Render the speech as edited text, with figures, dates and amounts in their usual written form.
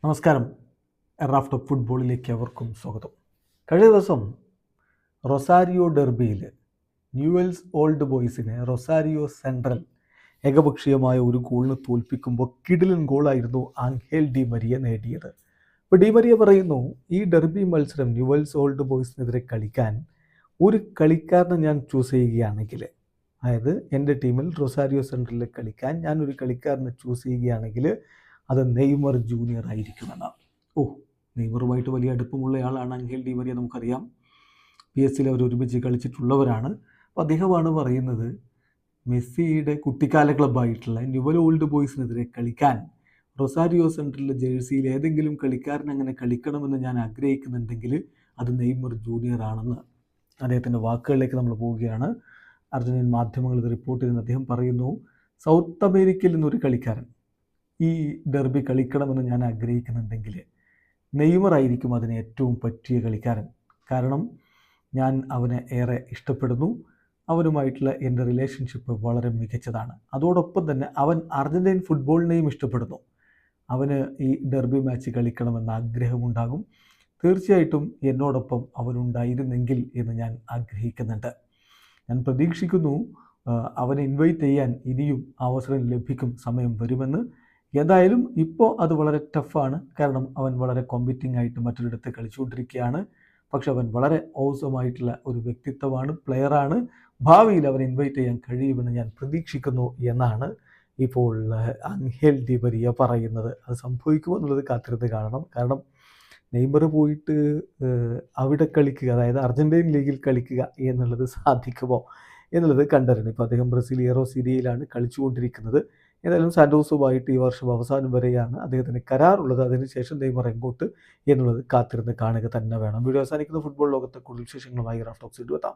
നമസ്കാരം. Raft of ഫുട്ബോളിലേക്ക് അവർക്കും സ്വാഗതം. കഴിഞ്ഞ ദിവസം റൊസാരിയോ ഡെർബിയിൽ ന്യൂവെൽസ് ഓൾഡ് ബോയ്സിനെ റൊസാരിയോ സെൻട്രൽ ഏകപക്ഷീയമായ ഒരു ഗോളിന് തോൽപ്പിക്കുമ്പോൾ കിടിലൻ ഗോളായിരുന്നു ആംഗേൽ ഡി മരിയ നേടിയത്. അപ്പോൾ ഡി മരിയ പറയുന്നു, ഈ ഡെർബി മത്സരം ന്യൂവെൽസ് ഓൾഡ് ബോയ്സിനെതിരെ കളിക്കാൻ ഒരു കളിക്കാരനെ ഞാൻ ചൂസ് ചെയ്യുകയാണെങ്കിൽ, അതായത് എൻ്റെ ടീമിൽ റൊസാരിയോ സെൻട്രലിൽ കളിക്കാൻ ഞാൻ ഒരു കളിക്കാരനെ ചൂസ് ചെയ്യുകയാണെങ്കിൽ അത് നെയ്മർ ജൂനിയർ ആയിരിക്കുമെന്നാണ്. നെയ്മറുമായിട്ട് വലിയ അടുപ്പമുള്ളയാളാണ് ആംഗേൽ ഡി മരിയ, നമുക്കറിയാം. PSG അവർ ഒരുമിച്ച് കളിച്ചിട്ടുള്ളവരാണ്. അപ്പോൾ അദ്ദേഹമാണ് പറയുന്നത്, മെസ്സിയുടെ കുട്ടിക്കാല ക്ലബ്ബായിട്ടുള്ള ന്യൂവൽ ഓൾഡ് ബോയ്സിനെതിരെ കളിക്കാൻ റൊസാരിയോ സെൻട്രലിലെ ജേഴ്സിയിൽ ഏതെങ്കിലും കളിക്കാരൻ അങ്ങനെ കളിക്കണമെന്ന് ഞാൻ ആഗ്രഹിക്കുന്നുണ്ടെങ്കിൽ അത് നെയ്മർ ജൂനിയർ ആണെന്ന് അദ്ദേഹത്തിൻ്റെ വാക്കുകളിലേക്ക് നമ്മൾ പോവുകയാണ്. അർജന്റീൻ മാധ്യമങ്ങൾ ഇത് റിപ്പോർട്ട് ചെയ്യുന്ന അദ്ദേഹം പറയുന്നു, സൗത്ത് അമേരിക്കയിൽ നിന്നൊരു കളിക്കാരൻ ഈ ഡെർബി കളിക്കണമെന്ന് ഞാൻ ആഗ്രഹിക്കുന്നുണ്ടെങ്കിൽ നെയ്മർ ആയിരിക്കും അതിന് ഏറ്റവും പറ്റിയ കളിക്കാരൻ. കാരണം ഞാൻ അവനെ ഏറെ ഇഷ്ടപ്പെടുന്നു, അവനുമായിട്ടുള്ള എൻ്റെ റിലേഷൻഷിപ്പ് വളരെ മികച്ചതാണ്. അതോടൊപ്പം തന്നെ അവൻ അർജന്റീൻ ഫുട്ബോളിനെയും ഇഷ്ടപ്പെടുന്നു. അവന് ഈ ഡെർബി മാച്ച് കളിക്കണമെന്ന ആഗ്രഹമുണ്ടാകും. തീർച്ചയായിട്ടും എന്നോടൊപ്പം അവനുണ്ടായിരുന്നെങ്കിൽ എന്ന് ഞാൻ ആഗ്രഹിക്കുന്നുണ്ട്. ഞാൻ പ്രതീക്ഷിക്കുന്നു അവനെ ഇൻവൈറ്റ് ചെയ്യാൻ ഇനിയും അവസരം ലഭിക്കും, സമയം വരുമെന്ന്. എന്തായാലും ഇപ്പോൾ അത് വളരെ ടഫാണ്, കാരണം അവൻ വളരെ കോമ്പറ്റിംഗ് ആയിട്ട് മറ്റൊരിടത്ത് കളിച്ചുകൊണ്ടിരിക്കുകയാണ്. പക്ഷെ അവൻ വളരെ ഓസമായിട്ടുള്ള ഒരു വ്യക്തിത്വമാണ്, പ്ലെയറാണ്. ഭാവിയിൽ അവൻ ഇൻവൈറ്റ് ചെയ്യാൻ കഴിയുമെന്ന് ഞാൻ പ്രതീക്ഷിക്കുന്നു എന്നാണ് ഇപ്പോൾ ആംഗേൽ ഡി മരിയ പറയുന്നത്. അത് സംഭവിക്കുമോ എന്നുള്ളത് കാത്തിരുന്ന് കാണണം. കാരണം നെയ്മർ പോയിട്ട് അവിടെ കളിക്കുക, അതായത് അർജന്റീൻ ലീഗിൽ കളിക്കുക എന്നുള്ളത് സാധിക്കുമോ എന്നുള്ളത് കണ്ടറിയണം. ഇപ്പോൾ അദ്ദേഹം ബ്രസീലിയറോ സിരിയയിലാണ് കളിച്ചുകൊണ്ടിരിക്കുന്നത്. ഏതായാലും സാന്റോസുമായിട്ട് ഈ വർഷം അവസാനം വരെയാണ് അദ്ദേഹത്തിന് കരാറുള്ളത്. അതിനുശേഷം നെയ്മർ എങ്ങോട്ട് എന്നുള്ളത് കാത്തിരുന്ന് കാണുക തന്നെ വേണം. വീഡിയോ അവസാനിക്കുന്ന ഫുട്ബോൾ ലോകത്തെ കൂടുതൽ വിശേഷങ്ങളുമായി റാഫ്റ്റ് ടോക്സ് എത്താം.